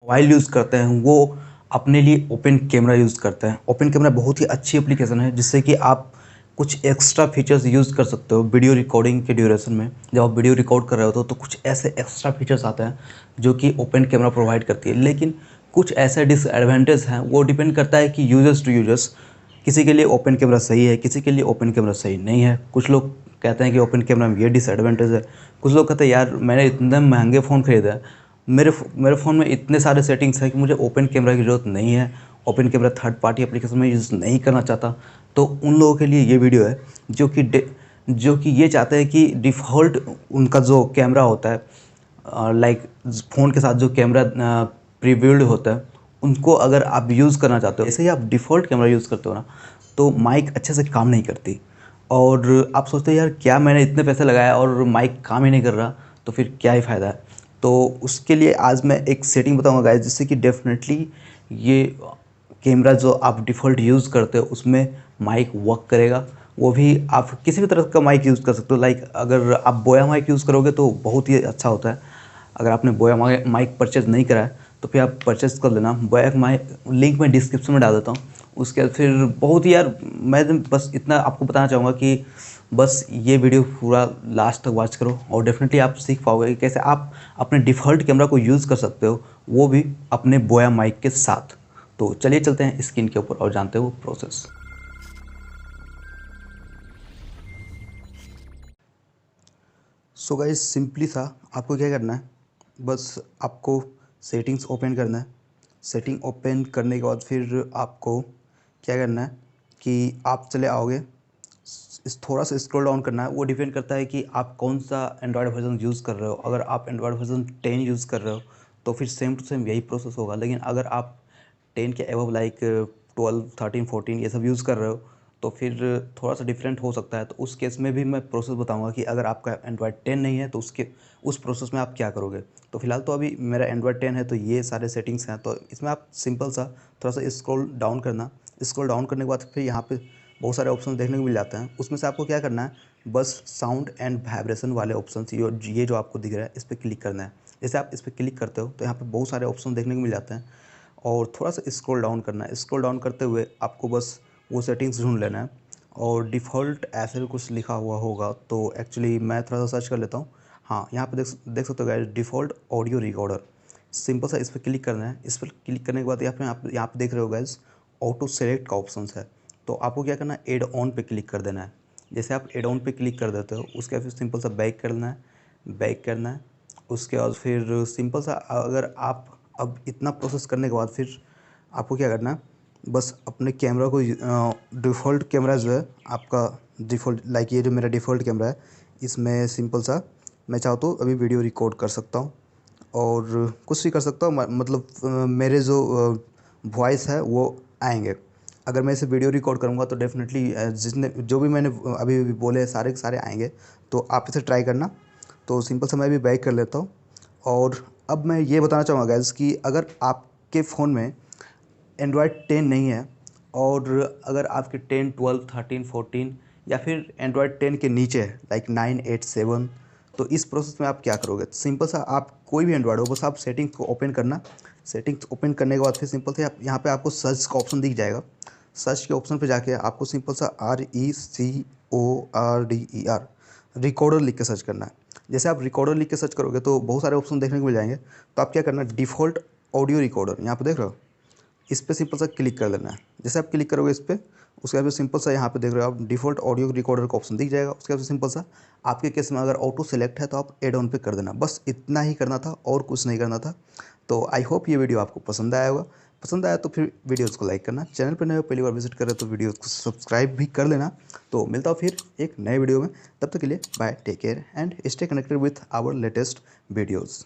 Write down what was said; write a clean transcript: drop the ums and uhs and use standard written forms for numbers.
Mobile use करते हैं वो अपने लिए ओपन कैमरा यूज़ करते हैं। ओपन कैमरा बहुत ही अच्छी एप्लीकेशन है जिससे कि आप कुछ एक्स्ट्रा फीचर्स यूज़ कर सकते हो वीडियो रिकॉर्डिंग के ड्यूरेशन में। जब आप वीडियो रिकॉर्ड कर रहे होते हो तो कुछ ऐसे एक्स्ट्रा फीचर्स आते हैं जो कि ओपन कैमरा प्रोवाइड करती है। लेकिन कुछ ऐसे डिसएडवांटेज हैं, वो डिपेंड करता है कि यूजर्स टू यूजर्स। किसी के लिए ओपन कैमरा सही है, किसी के लिए ओपन कैमरा सही नहीं है। कुछ लोग कहते हैं कि ओपन कैमरा में ये डिसएडवांटेज है, कुछ लोग कहते हैं यार मैंने इतने महंगे फ़ोन खरीदा है, मेरे फ़ोन में इतने सारे सेटिंग्स हैं कि मुझे ओपन कैमरा की ज़रूरत नहीं है, open camera third party application में यूज़ नहीं करना चाहता। तो उन लोगों के लिए ये वीडियो है जो कि ये चाहते हैं कि डिफ़ॉल्ट उनका जो कैमरा होता है, लाइक फ़ोन के साथ जो कैमरा प्रीबिल्ड होता है, उनको अगर आप यूज़ करना चाहते हो, ऐसे ही आप डिफ़ॉल्ट कैमरा यूज़ करते हो ना, तो माइक अच्छे से काम नहीं करती। और आप सोचते हैं यार क्या मैंने इतने पैसे लगाया और माइक काम ही नहीं कर रहा, तो फिर क्या ही फ़ायदा है। तो उसके लिए आज मैं एक सेटिंग बताऊंगा गाइस, जिससे कि डेफिनेटली ये कैमरा जो आप डिफ़ॉल्ट यूज़ करते हो उसमें माइक वर्क करेगा। वो भी आप किसी भी तरह का माइक यूज़ कर सकते हो। लाइक अगर आप बोया माइक यूज़ करोगे तो बहुत ही अच्छा होता है। अगर आपने बोया माइक परचेज़ नहीं करा है तो फिर आप परचेज़ कर लेना। बोया माइक लिंक मैं डिस्क्रिप्शन में डाल देता हूँ। उसके बाद फिर बहुत ही यार मैं बस इतना आपको बताना चाहूँगा कि बस ये वीडियो पूरा लास्ट तक वॉच करो और डेफिनेटली आप सीख पाओगे कि कैसे आप अपने डिफ़ॉल्ट कैमरा को यूज़ कर सकते हो, वो भी अपने बोया माइक के साथ। तो चलिए चलते हैं स्क्रीन के ऊपर और जानते हो प्रोसेस। सो गाइस सिंपली सा आपको क्या करना है, बस आपको सेटिंग्स ओपन करना है। सेटिंग ओपन करने के बाद फिर आपको क्या करना है कि आप चले आओगे, इस थोड़ा सा स्क्रॉल डाउन करना है। वो डिपेंड करता है कि आप कौन सा एंड्रॉयड वर्जन यूज़ कर रहे हो। अगर आप एंड्रॉयड वर्जन 10 यूज़ कर रहे हो तो फिर सेम टू सेम यही प्रोसेस होगा। लेकिन अगर आप 10 के एबव लाइक 12, 13, 14 ये सब यूज़ कर रहे हो तो फिर थोड़ा सा डिफरेंट हो सकता है। तो उस केस में भी मैं प्रोसेस बताऊंगा कि अगर आपका एंड्रॉयड 10 नहीं है तो उस प्रोसेस में आप क्या करोगे। तो फिलहाल तो अभी मेरा एंड्रॉयड 10 है तो ये सारे सेटिंग्स हैं। तो इसमें आप सिंपल सा थोड़ा सा स्क्रॉल डाउन करना। स्क्रॉल डाउन करने के बाद फिर यहाँ पे बहुत सारे ऑप्शन देखने को मिल जाते हैं। उसमें से आपको क्या करना है, बस साउंड एंड वाइब्रेशन वाले ऑप्शन ये जो आपको दिख रहा है इस पर क्लिक करना है। जैसे आप इस पर क्लिक करते हो तो यहाँ पे बहुत सारे ऑप्शन देखने को मिल जाते हैं और थोड़ा सा स्क्रॉल डाउन करना है। स्क्रॉल डाउन करते हुए आपको बस वो सेटिंग्स ढूंढ लेना है और डिफ़ॉल्ट ऐसे भी कुछ लिखा हुआ होगा तो एक्चुअली मैं थोड़ा सा सर्च कर लेता हूँ। हाँ, यहाँ पे देख सकते हो guys, default audio recorder. Simple सा इस पर क्लिक करना है। इस पर क्लिक करने के बाद यहाँ पे देख रहे हो गाइस, ऑटो सेलेक्ट का ऑप्शन है। तो आपको क्या करना है, एड ऑन पे क्लिक कर देना है। जैसे आप एड ऑन पे क्लिक कर देते हो उसके बाद फिर सिंपल सा बैक करना है, बैक करना है। उसके बाद फिर सिंपल सा अगर आप अब इतना प्रोसेस करने के बाद फिर आपको क्या करना है, बस अपने कैमरा को डिफ़ॉल्ट कैमरा जो है आपका डिफ़ॉल्ट, लाइक ये जो मेरा डिफ़ॉल्ट कैमरा है इसमें सिंपल सा मैं चाहता हूँ अभी वीडियो रिकॉर्ड कर सकता हूँ और कुछ भी कर सकता हूँ। मतलब मेरे जो वॉइस है वो आएंगे। अगर मैं इसे वीडियो रिकॉर्ड करूँगा तो डेफिनेटली जितने जो भी मैंने अभी अभी बोले सारे के सारे आएंगे। तो आप इसे ट्राई करना। तो सिंपल सा मैं भी बैक कर लेता हूँ। और अब मैं ये बताना चाहूँगा गाइस कि अगर आपके फ़ोन में एंड्रॉयड 10 नहीं है और अगर आपके 10, 12, 13, 14 या फिर एंड्रॉयड 10 के नीचे है लाइक 9, 8, 7, तो इस प्रोसेस में आप क्या करोगे। सिंपल सा आप कोई भी एंड्रॉयड हो बस आप सेटिंग्स को ओपन करना। सेटिंग्स ओपन करने के बाद फिर सिंपल से आप यहाँ पे आपको सर्च का ऑप्शन दिख जाएगा। सर्च के ऑप्शन पे जाके आपको सिंपल सा RECORDER रिकॉर्डर लिख के सर्च करना है। जैसे आप रिकॉर्डर लिख के सर्च करोगे तो बहुत सारे ऑप्शन देखने को मिल जाएंगे। तो आप क्या करना है, डिफ़ॉल्ट ऑडियो रिकॉर्डर यहाँ पे देख रहे हो, इस पर सिंपल सा क्लिक कर देना है। जैसे आप क्लिक करोगे इस पर, उसके बाद सिंपल सा यहाँ पे देख रहे हो आप डिफ़ॉल्ट ऑडियो रिकॉर्डर का ऑप्शन दिख जाएगा। उसके बाद सिंपल सा आपके केस में अगर ऑटो सेलेक्ट है तो आप एड ऑन पे कर देना। बस इतना ही करना था और कुछ नहीं करना था। तो आई होप ये वीडियो आपको पसंद आया होगा। पसंद आया तो फिर वीडियोज़ को लाइक करना, चैनल पर नए हो पहली बार विजिट करें तो वीडियो को सब्सक्राइब भी कर लेना। तो मिलता हूँ फिर एक नए वीडियो में, तब तक के लिए bye, take care and stay connected with our latest videos.